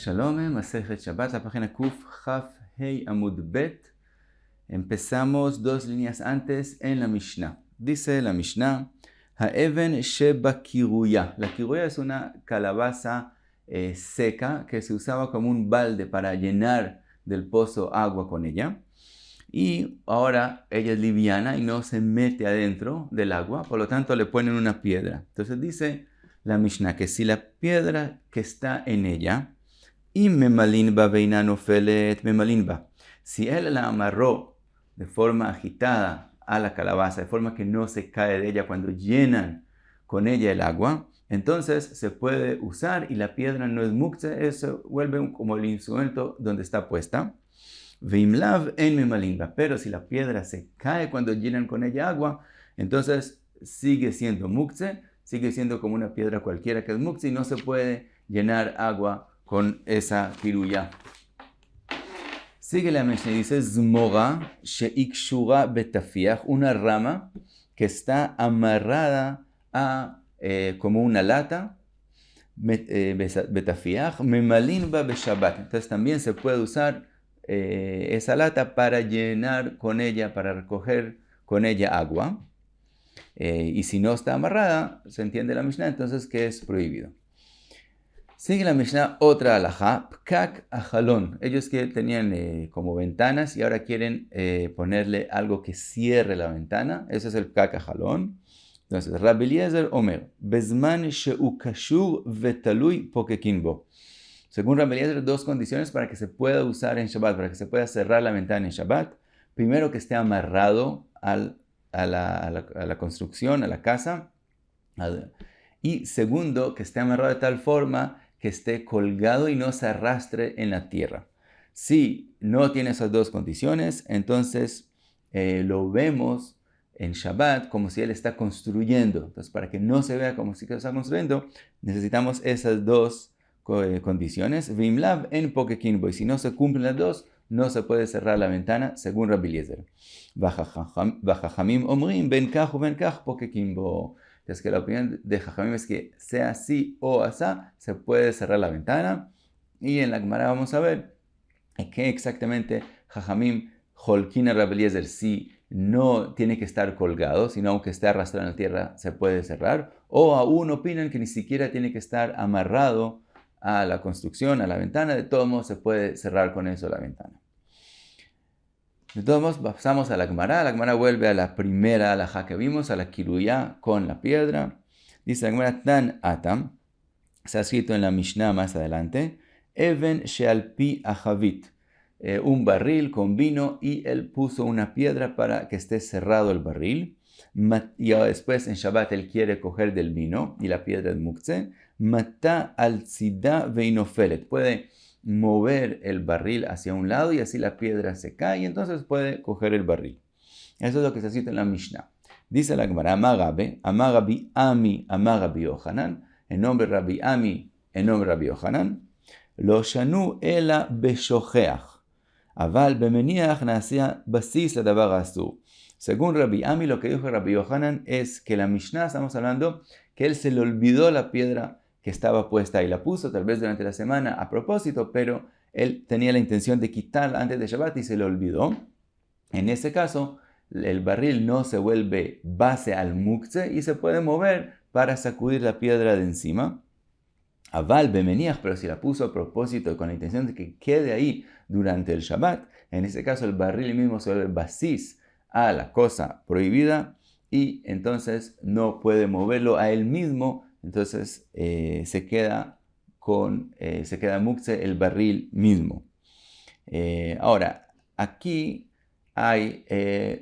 Shalom, Masechet Shabbat, la página Kuf Chaf Hei Amud Bet. Empezamos dos líneas antes en la Mishnah. Dice la Mishnah, Ha'even Sheba Kiruya. La Kiruya es una calabaza seca que se usaba como un balde para llenar del pozo agua con ella. Y ahora ella es liviana y no se mete adentro del agua, por lo tanto le ponen una piedra. Entonces dice la Mishnah que si la piedra que está en ella, y memalinba veina nofelet memalinba, si él la amarró de forma agitada a la calabaza, de forma que no se cae de ella cuando llenan con ella el agua, entonces se puede usar y la piedra no es muktzeh, eso vuelve como el instrumento donde está puesta. Vimlav en memalinba, pero si la piedra se cae cuando llenan con ella agua, entonces sigue siendo muktzeh, sigue siendo como una piedra cualquiera que es muktzeh y no se puede llenar agua con esa kiruya. Sigue la Mishnah y dice Zmora sheikshura betafiach, una rama que está amarrada a como una lata, betafiach, memalinba beshabbat. Entonces también se puede usar esa lata para llenar con ella, para recoger con ella agua. Y si no está amarrada, se entiende la Mishnah, entonces que es prohibido. Sigue la Mishnah otra alajá, pkak ajalón. Ellos que tenían como ventanas y ahora quieren ponerle algo que cierre la ventana. Ese es el pkak ajalón. Entonces, Rabbi Eliezer Omer, bezman she'u kashur vetalui pokekin bo. Según Rabbi Eliezer, dos condiciones para que se pueda usar en Shabbat, para que se pueda cerrar la ventana en Shabbat. Primero, que esté amarrado a la construcción, a la casa. Y segundo, que esté amarrado de tal forma que esté colgado y no se arrastre en la tierra. Si no tiene esas dos condiciones, entonces lo vemos en Shabbat como si él está construyendo. Entonces, para que no se vea como si está construyendo, necesitamos esas dos condiciones. Vimlav en pokekinbo. Y si no se cumplen las dos, no se puede cerrar la ventana, según Rabbi Eliezer. Vajajamim omrim ben kaj u ben kaj pokekinbo. Entonces que la opinión de Jajamim es que sea así o asá, se puede cerrar la ventana. Y en la Gemara vamos a ver que exactamente Jajamim holkina Rabbi Eliezer, si no tiene que estar colgado, sino aunque esté arrastrado en la tierra, se puede cerrar. O aún opinan que ni siquiera tiene que estar amarrado a la construcción, a la ventana. De todos modos se puede cerrar con eso la ventana. De todos modos, pasamos a la Gemara. La Gemara vuelve a la primera alajá que vimos, a la kiruya con la piedra. Dice la Gemara, tan atam, se ha escrito en la Mishnah más adelante, even shealpi ajavit, un barril con vino y él puso una piedra para que esté cerrado el barril. Y después en Shabbat él quiere coger del vino y la piedra es muktzeh. Mata al tzida veinofelet, puede mover el barril hacia un lado y así la piedra se cae y entonces puede coger el barril. Eso es lo que se cita en la Mishnah. Dice la Gemara, Amagabe, Amagabi Ami, Amagabi Yohanan, en nombre Rabbi Ami, en nombre Rabbi Yohanan, Lo shanu ela beshocheach, aval bemeniach nasia basis la davar asur. Según Rabbi Ami, lo que dijo Rabbi Yohanan es que la Mishnah, estamos hablando, que él se le olvidó la piedra que estaba puesta y la puso tal vez durante la semana a propósito, pero él tenía la intención de quitarla antes de Shabbat y se le olvidó. En ese caso, el barril no se vuelve base al muktzeh y se puede mover para sacudir la piedra de encima. Aval bemeniach, pero si la puso a propósito y con la intención de que quede ahí durante el Shabbat, en ese caso el barril mismo se vuelve basis a la cosa prohibida y entonces no puede moverlo a él mismo. Entonces se queda muktzeh el barril mismo. Ahora, aquí hay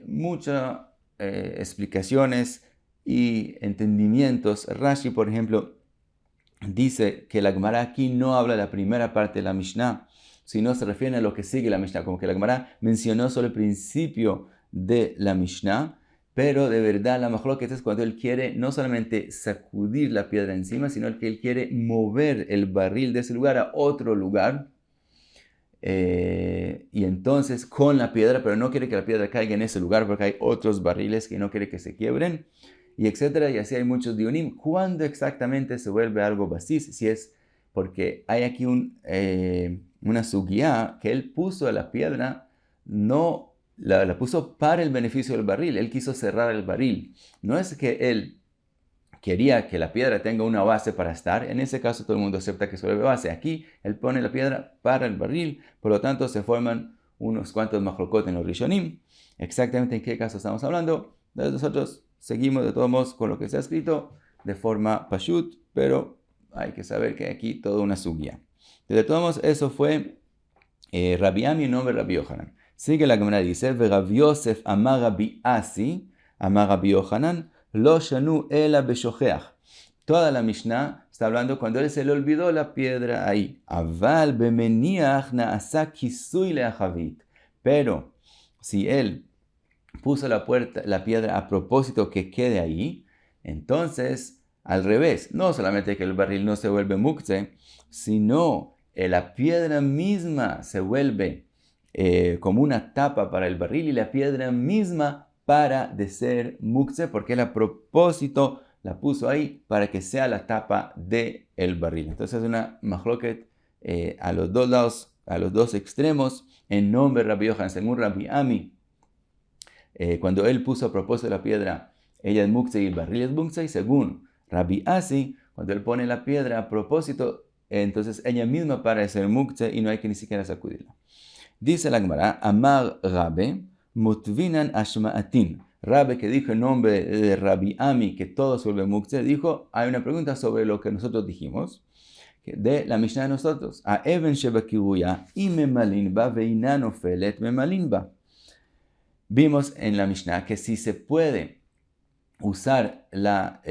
muchas explicaciones y entendimientos. Rashi, por ejemplo, dice que la Gemara aquí no habla de la primera parte de la Mishnah, sino se refiere a lo que sigue la Mishnah, como que la Gemara mencionó solo el principio de la Mishnah. Pero de verdad la mahloket es cuando él quiere no solamente sacudir la piedra encima, sino que él quiere mover el barril de ese lugar a otro lugar. Y entonces con la piedra, pero no quiere que la piedra caiga en ese lugar porque hay otros barriles que no quiere que se quiebren. Y etcétera. Y así hay muchos dionim. ¿Cuándo exactamente se vuelve algo basis? Si es porque hay aquí una sugía que él puso a la piedra, no la puso para el beneficio del barril. Él quiso cerrar el barril. No es que él quería que la piedra tenga una base para estar. En ese caso todo el mundo acepta que se vuelve base. Aquí él pone la piedra para el barril. Por lo tanto se forman unos cuantos machlokot en los Rishonim. Exactamente en qué caso estamos hablando. Nosotros seguimos de todos modos con lo que se ha escrito de forma pashut, pero hay que saber que aquí toda una sugya. De todos modos, eso fue Rabbi Ami, nombre Rabbi Yohanan. Sigue la Gemara, dice, Rabbi Yosef amar Rabbi Asi, amar Rabbi Yohanan, lo shanu ela beshocheach. Toda la Mishnah está hablando cuando él se le olvidó la piedra ahí. Aval bemeniach naasa kisui leachavit. Pero si él puso la piedra a propósito que quede ahí, entonces al revés, no solamente que el barril no se vuelve muktzeh, sino la piedra misma se vuelve como una tapa para el barril y la piedra misma para de ser muktzeh, porque él a propósito la puso ahí para que sea la tapa del barril. Entonces es una machloket a los dos lados, a los dos extremos, en nombre de Rabbi Yohanan, según Rabbi Ami. Cuando él puso a propósito la piedra, ella es muktzeh y el barril es muktzeh, y según Rabbi Asi, cuando él pone la piedra a propósito, entonces ella misma para ser muktzeh y no hay que ni siquiera sacudirla. Dice la Gemara, Amar Rabbe, Mutvinan Ashma'atin. Rabbe, que dijo en nombre de Rabbi Ami que todo se vuelve muktzeh, dijo, hay una pregunta sobre lo que nosotros dijimos, de la Mishnah de nosotros. A Even Sheba Kiruya, y Memalinba, Veinano Felet Memalinba. Vimos en la Mishnah que si se puede usar la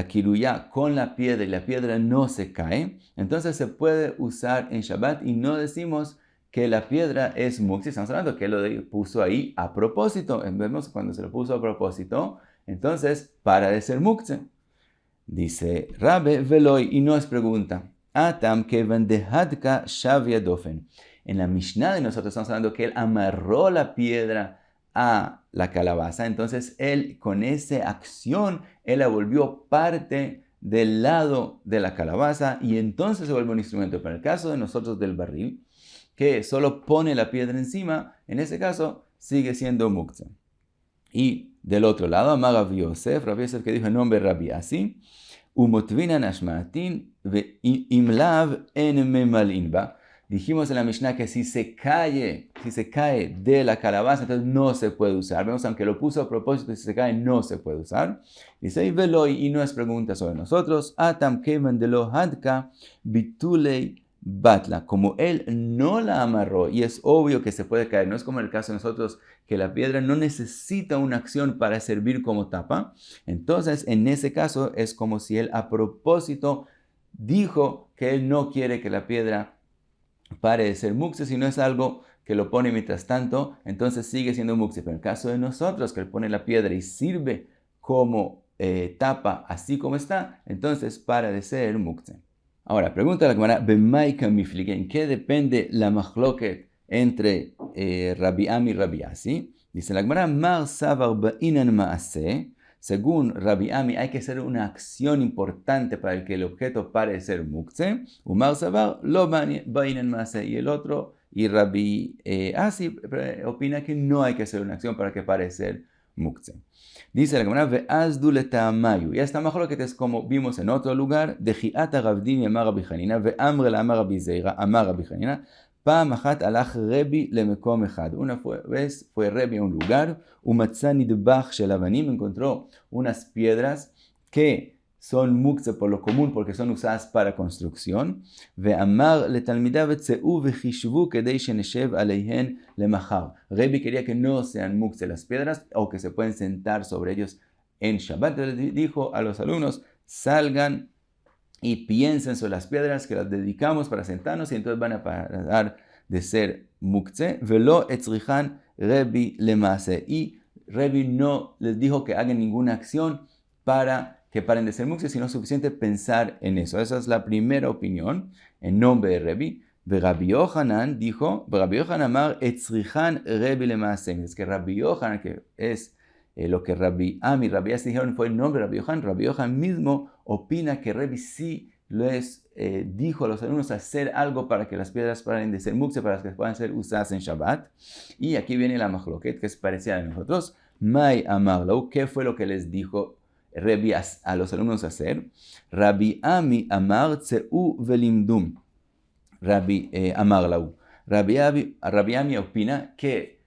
kiruyá con la piedra y la piedra no se cae, entonces se puede usar en Shabbat y no decimos que la piedra es muktzeh. Estamos hablando que lo puso ahí a propósito. Vemos cuando se lo puso a propósito, entonces para de ser muktzeh. Dice Rabbe Veloy, y no es pregunta. Atam kevan dehadka shavia dofen. En la Mishnah de nosotros estamos hablando que él amarró la piedra a la calabaza. Entonces él con esa acción, él la volvió parte del lado de la calabaza y entonces se vuelve un instrumento. Pero en el caso de nosotros del barril, que solo pone la piedra encima, en ese caso sigue siendo muktzeh. Y del otro lado, amar Rabbi Yosef que dijo en nombre de Rabbi Asi, umotvinan ashmaatin ve'imlav en memalinba. Dijimos en la Mishnah que si se cae de la calabaza, entonces no se puede usar. Vemos, aunque lo puso a propósito, si se cae, no se puede usar. Dice, y no es pregunta sobre nosotros. Atam kevan de lo hadka bitulei batla. Como él no la amarró, y es obvio que se puede caer, no es como en el caso de nosotros, que la piedra no necesita una acción para servir como tapa. Entonces, en ese caso, es como si él a propósito dijo que él no quiere que la piedra pare de ser muktzeh, si no es algo que lo pone mientras tanto, entonces sigue siendo muktzeh. Pero en el caso de nosotros, que él pone la piedra y sirve como tapa así como está, entonces para de ser muktzeh. Ahora, pregunta la Gemara, ¿en qué depende la machloket entre Rabbi Ami y Rabbi Asi? Dice la Gemara, Mar savar ba'inan ma'aseh. Según Rabbi Ami, hay que hacer una acción importante para que el objeto pare de ser muktzeh. Umar savar lo ba'inan ma'aseh. Y el otro, y Rabbi Asi opina que no hay que hacer una acción para que pare de ser muktzeh. Dice la Gemara, ve'azdu leta'amayu. Y esta machloket es como vimos en otro lugar, de Ji'ata Rabdimi amar Rabbi Chanina, ve'amre la amar Rabbi Zeira, amar Rabbi Chanina, פעם אחת הלך רבי למקום אחד. Una vez fue Rebi a un lugar, ומצא נדבך של אבנים, encontró unas piedras que son muktzeh por lo común porque son usadas para construcción. ואמר לתלמידיו צאו וחישבו כדי שנשב עליהן למחר. Rebi quería que no sean muktzeh las piedras o que se pueden sentar sobre ellos en Shabbat. Entonces dijo a los alumnos, salgan y piensen sobre las piedras que las dedicamos para sentarnos y entonces van a parar de ser muktzeh. Velo etzrichan Rebi lemase. Y Rebi no les dijo que hagan ninguna acción para que paren de ser muktzeh, sino suficiente pensar en eso. Esa es la primera opinión en nombre de Rebi. Rabbi Yohanan dijo, Rabbi Yohanan amar etzrichan Rebi lemase. Es que Rabbi Yohanan, que es lo que Rabbi Ami y Rabbi Asi dijeron fue el nombre de Rabbi Yohanan. Rabbi Yohanan mismo opina que Rebi sí les dijo a los alumnos hacer algo para que las piedras paren de ser muktzeh, para que puedan ser usadas en Shabbat. Y aquí viene la machloket, que es parecida a nosotros. Mai amar lahu, ¿qué fue lo que les dijo Rebbi a los alumnos hacer? Rabbi Ami amar tzeu velimdum. Rabbi amar lahu. Rabbi Ami opina que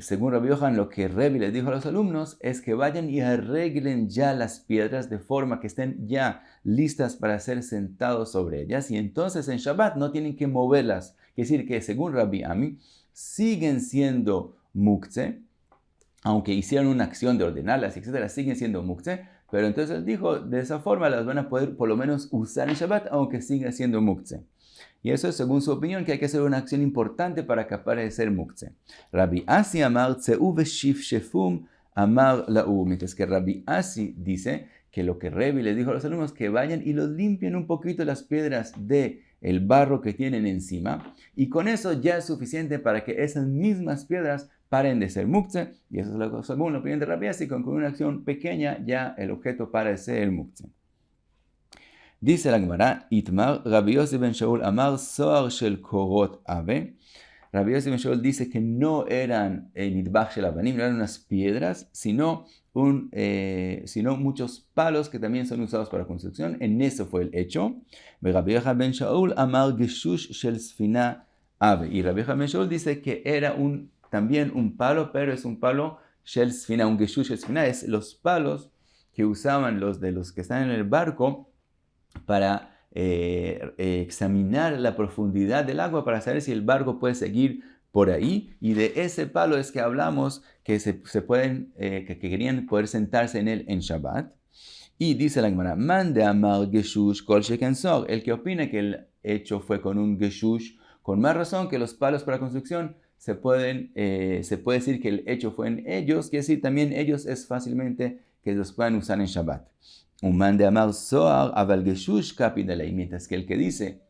según Rabbi Yohan, lo que Rebbi les dijo a los alumnos es que vayan y arreglen ya las piedras de forma que estén ya listas para ser sentados sobre ellas, y entonces en Shabbat no tienen que moverlas. Es decir, que según Rabbi Ami siguen siendo muktzeh, aunque hicieron una acción de ordenarlas, etc., siguen siendo muktzeh, pero entonces él dijo, de esa forma las van a poder por lo menos usar en Shabbat, aunque sigan siendo muktzeh. Y eso es según su opinión, que hay que hacer una acción importante para acabar de ser muktzeh. Rabbi Asi amar tzeu veshifshefum amar lau. Mientras que Rabbi Asi dice que lo que Rebbi les dijo a los alumnos, que vayan y los limpien un poquito las piedras de el barro que tienen encima, y con eso ya es suficiente para que esas mismas piedras paren de ser muktzeh. Y eso es según la opinión de Rabbi Asi, con una acción pequeña ya el objeto para de ser muktzeh. Dice la Gemara, Itmar, Rabbi Yossi ben Shaul amar soar shel korot ave. Rabbi Yossi ben Shaul dice que no eran nidbach shel avanim, no eran unas piedras, sino muchos palos que también son usados para construcción. En eso fue el hecho. Rabbi Yochanan ben Shaul amar geshush shel sfina ave. Y Rabbi Yochanan ben Shaul dice que era también un palo, pero es un palo shel sfina, un geshush shel sfina, es los palos que usaban los que están en el barco para examinar la profundidad del agua, para saber si el barco puede seguir por ahí. Y de ese palo es que hablamos que que querían poder sentarse en él en Shabbat. Y dice la Gemara, man de amar geshush kol sheken sor, el que opina que el hecho fue con un geshush, con más razón que los palos para construcción se puede decir que el hecho fue en ellos, quiere decir también ellos es fácilmente que los puedan usar en Shabbat. Un man de amar soar aval geshush kapi de ley, mientras que el que dice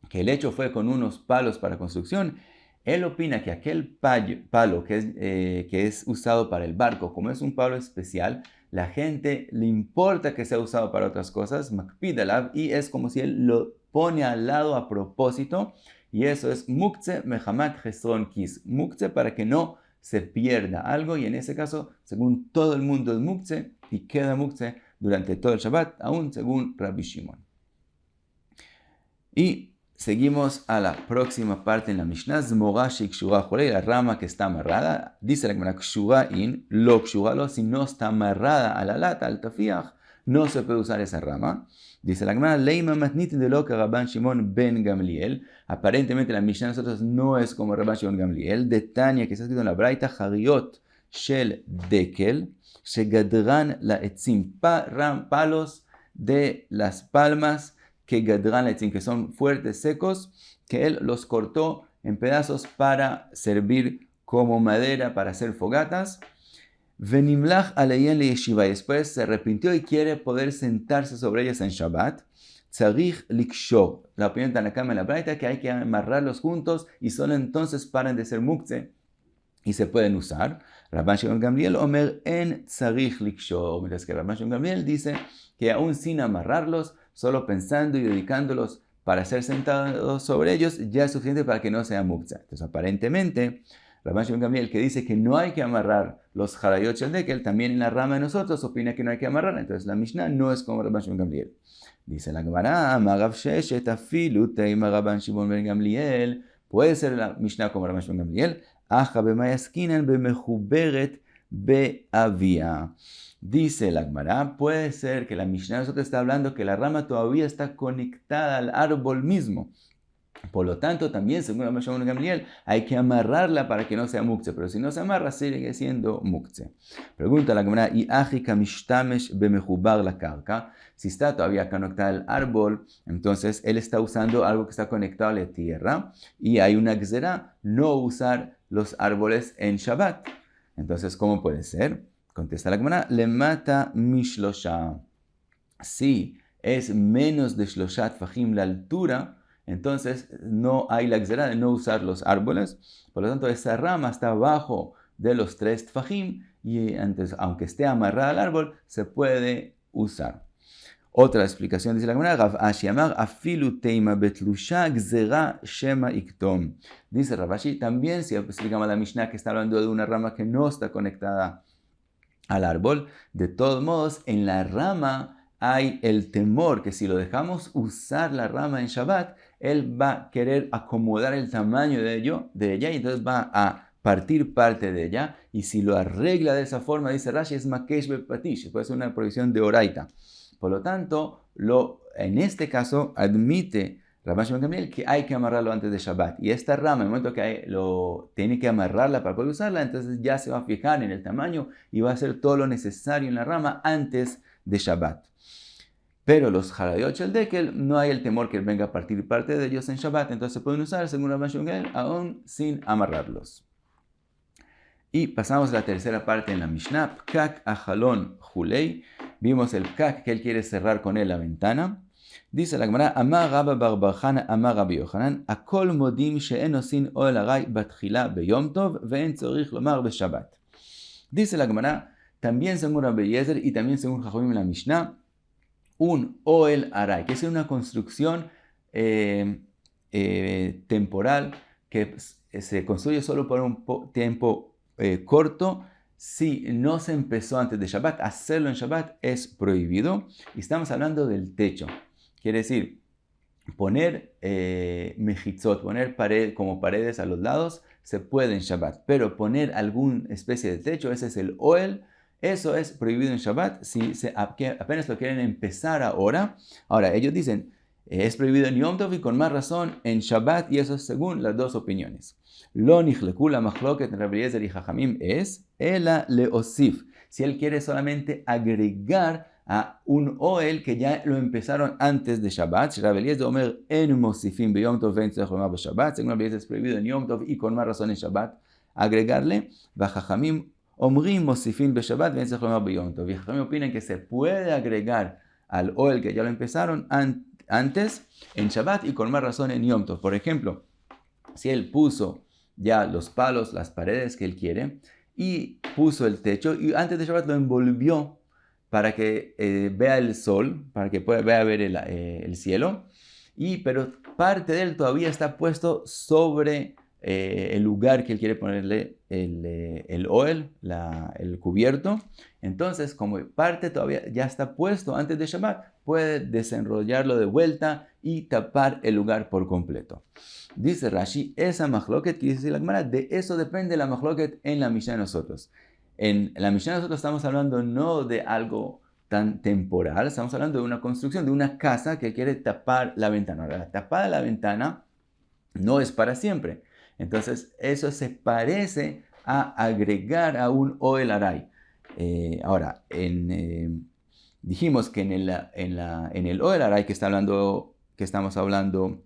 que el hecho fue con unos palos para construcción, él opina que aquel palo que es usado para el barco, como es un palo especial, la gente le importa que sea usado para otras cosas, makpid alav, y es como si él lo pone al lado a propósito, y eso es muktzeh mehamat chesron kis, muktzeh para que no se pierda algo, y en ese caso, según todo el mundo es muktzeh, y queda muktzeh durante todo el Shabbat, aún según Rabbi Shimon. Y seguimos a la próxima parte en la Mishnah, Zmora shekshura jolei, la rama que está amarrada. Dice la Gemara, kshura in, lo kshura lo, si no está amarrada a la lata, al tafiach, no se puede usar esa rama. Dice la Gemara, leima matnit de lo que Rabban Shimon ben Gamliel. Aparentemente la Mishnah de nosotros no es como Rabban Shimon Gamliel. De Tanya, que está escrito en la Braita, Hariot shel dekel, shegadran la etzim, palos de las palmas que gadran la etzim, que son fuertes, secos, que él los cortó en pedazos para servir como madera para hacer fogatas. Venimlach aleyen le yeshiva, y después se arrepintió y quiere poder sentarse sobre ellas en Shabbat. Tzarich likshor, la opinión de Tanakama en la Braita, que hay que amarrarlos juntos y solo entonces paran de ser muktzeh y se pueden usar. Rabban Shimon Gamliel omer en tzarich likshor, mientras que Rabban Shimon Gamliel dice que aún sin amarrarlos, solo pensando y dedicándolos para ser sentados sobre ellos, ya es suficiente para que no sea muktzeh. Entonces aparentemente, Rabban Shimon Gamliel, que dice que no hay que amarrar los harayot shel dekel, también en la rama de nosotros opina que no hay que amarrar. Entonces la Mishnah no es como Rabban Shimon Gamliel. Dice la Gemara, Amarav Sheshet afilu teima Rabban Shimon ben Gamliel. Puede ser la Mishnah como Rabban Shimon Gamliel. Aja bemayaskinan bemechuberet beavia. Dice la Gemara, puede ser que la Mishnah nosotros está hablando que la rama todavía está conectada al árbol mismo. Por lo tanto, también, según Rabban Shimon Gamliel, hay que amarrarla para que no sea muktzeh. Pero si no se amarra, sigue siendo muktzeh. Pregunta la Gemara, ¿y ajika mishtamesh bemechubar la karka? Si está todavía conectado al árbol, entonces él está usando algo que está conectado a la tierra. Y hay una gzera, no usar los árboles en Shabbat. Entonces, ¿cómo puede ser? Contesta la Gemara, le mata mishlosha. Si es menos de shloshat fajim la altura, entonces no hay la gzera de no usar los árboles. Por lo tanto, esa rama está abajo de los 3 tfajim y entonces, aunque esté amarrada al árbol, se puede usar. Otra explicación dice la Gemara, Rav Ashi amar afilu teima betlusha gzera shema iktom. Dice Rav Ashi, también si explicamos la Mishnah que está hablando de una rama que no está conectada al árbol, de todos modos, en la rama hay el temor que si lo dejamos usar la rama en Shabbat, él va a querer acomodar el tamaño de ella y entonces va a partir parte de ella, y si lo arregla de esa forma, dice Rashi, es makesh bepatish, puede ser una prohibición de oraita. Por lo tanto, en este caso admite Rabban Shimon Gamliel que hay que amarrarlo antes de Shabbat. Y esta rama, en el momento que tiene que amarrarla para poder usarla, entonces ya se va a fijar en el tamaño y va a hacer todo lo necesario en la rama antes de Shabbat. Pero los Harayot Shel Dekel no hay el temor que venga a partir parte de ellos en Shabbat, entonces se pueden usar según Rabban Shimon Gamliel aún sin amarrarlos. Y pasamos a la tercera parte en la Mishnah, Pkak Ajalon Julei. Vimos el Pkak que él quiere cerrar con él la ventana. Dice la Gemara, Amar Rabba bar bar Chana, Amar Rabbi Yochanan, Akol modim she'en osin oel haray batchila beyom tov ve'en tzorich lomar beshabbat. Dice la Gemara, también según Rabbi Eliezer y también según Jajomim en la Mishnah, un oel haray, que es una construcción temporal que se construye solo por un tiempo corto. Si no se empezó antes de Shabbat, hacerlo en Shabbat es prohibido. Y estamos hablando del techo. Quiere decir, poner mejitzot, poner como paredes a los lados, se puede en Shabbat. Pero poner alguna especie de techo, ese es el oel, eso es prohibido en Shabbat. Si apenas lo quieren empezar ahora. Ahora, ellos dicen, es prohibido en Yom Tov y con más razón en Shabbat, y eso es según las dos opiniones. Lo nichleku la machloket en Rabbi Eliezer y Jajamim es ela leosif. Si él quiere solamente agregar a un oel que ya lo empezaron antes de Shabbat. Rabbi Eliezer omer en mosifim beyom tov ve'en tzorich lomar beshabbat. Según Rabbi Eliezer es prohibido en Yom Tov y con más razón en Shabbat agregarle. Vajajamim omrim mosifim beshabbat ve'en tzorich lomar beyom tov. Y Jajamim opinan que se puede agregar al oel que ya lo empezaron antes en Shabbat y con más razón en Yom Tov. Por ejemplo, si él puso ya los palos, las paredes que él quiere, y puso el techo, y antes de Shabbat lo envolvió para que vea el sol, para que pueda ver el cielo, pero parte de él todavía está puesto sobre el lugar que él quiere ponerle el oel, el cubierto. Entonces, como parte todavía ya está puesto antes de Shabbat, puede desenrollarlo de vuelta y tapar el lugar por completo. Dice Rashi, esa machloket, que dice la Gemara, de eso depende la machloket en la Mishnah de nosotros. En la Mishnah de nosotros estamos hablando no de algo tan temporal, estamos hablando de una construcción, de una casa que quiere tapar la ventana. Ahora, la tapada de la ventana no es para siempre. Entonces, eso se parece a agregar a un oel haray. Ahora, dijimos que en el oel haray que estamos hablando,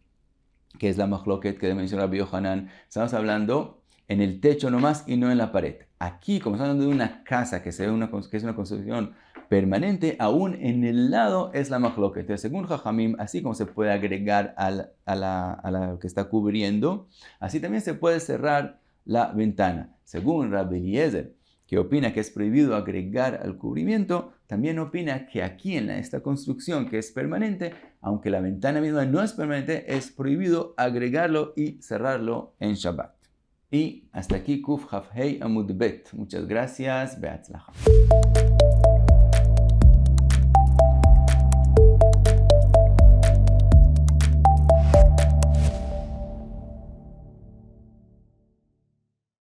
que es la machloket que menciona Rabbi Yochanan, estamos hablando en el techo nomás y no en la pared. Aquí, como estamos hablando de una casa que es una construcción permanente, aún en el lado es la machloket. Entonces, según Jajamim, así como se puede agregar a la que está cubriendo, así también se puede cerrar la ventana. Según Rabbi Eliezer, que opina que es prohibido agregar al cubrimiento, también opina que aquí en esta construcción que es permanente, aunque la ventana misma no es permanente, es prohibido agregarlo y cerrarlo en Shabbat. Y hasta aquí Kuf Haf Hei Amud Bet. Muchas gracias. Beatzlacha.